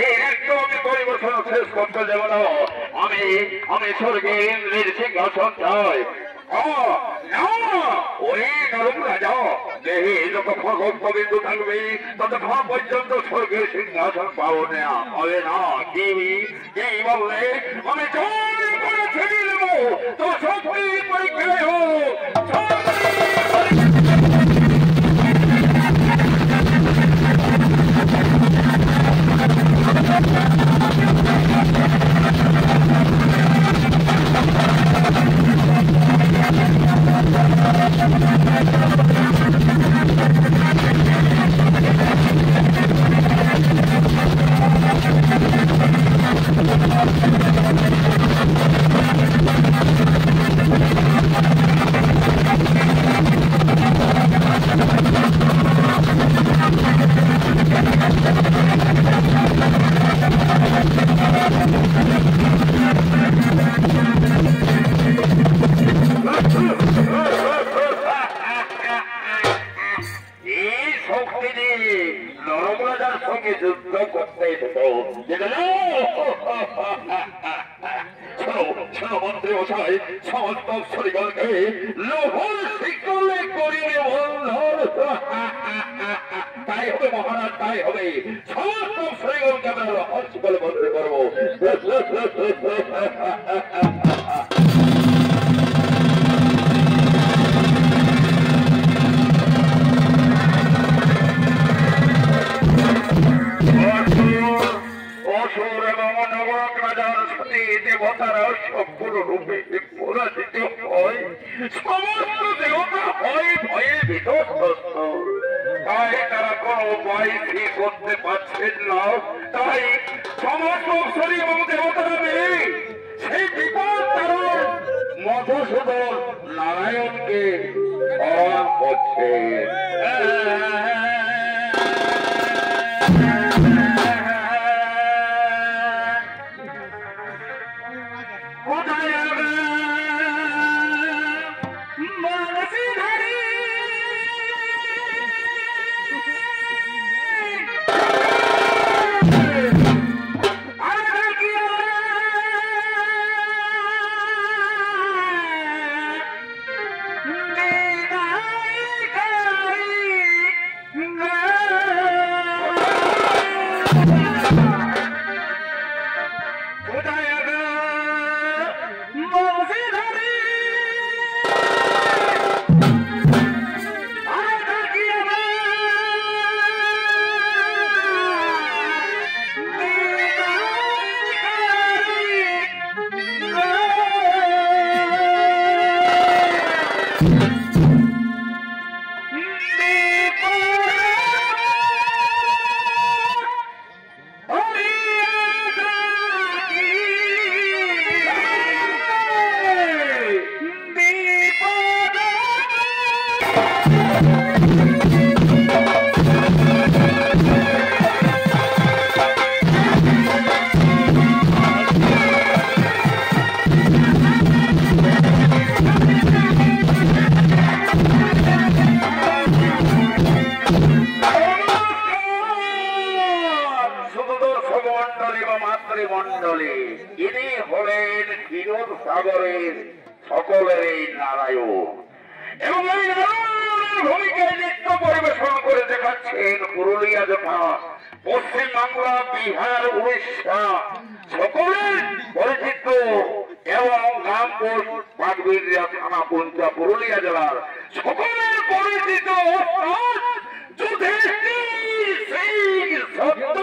এই একটু আমি পরিবেশন শেষ করতে দেব না। আমি স্বর্গে ইন্দ্রের সিংহাসন চাই। ওই নরম রাজা দেহে যতক্ষণ ভক্তবিন্দু থাকবে ততক্ষণ পর্যন্ত স্বর্গের সিংহাসন পাবো না, হবে না। কি বললে আমি জয় করে ছেড়ে দেবো তো সত্যি পরীক্ষায় হোক। তাই হবে মহারাজ, তাই হবে। সমস্ত শ্রীগণকে আমরা রহস্য বলে বলতে পারবো। অসুর এবং নগর রাজার সতী দেবতারা সম্পূর্ণরূপে পরাজিত হয়। সমস্ত দেবতা হয় ভয়ে বিধ্বস্ত। তাই তারা কোনো উপায় ঠিক করতে পারছেন না। তাই সমস্ত অপসরী এবং দেবতারা মিলে সেই বিপদ তারা মধুসূদন নারায়ণকে আহ্বান করছে। সাগরের সকলের নারায়ণ এবং এই নারায়ণের ভূমিকায় নৃত্য পরিবেশন করে দেখাচ্ছেন পুরুলিয়া যথা পশ্চিমবাংলা, বিহার, উড়িষ্যা সকলের পরিচিত এবং রামপুর পাটবিড়িয়া থানা পঞ্চা পুরুলিয়া জেলার সকলের পরিচিত যুধিষ্ঠির সিং সত্য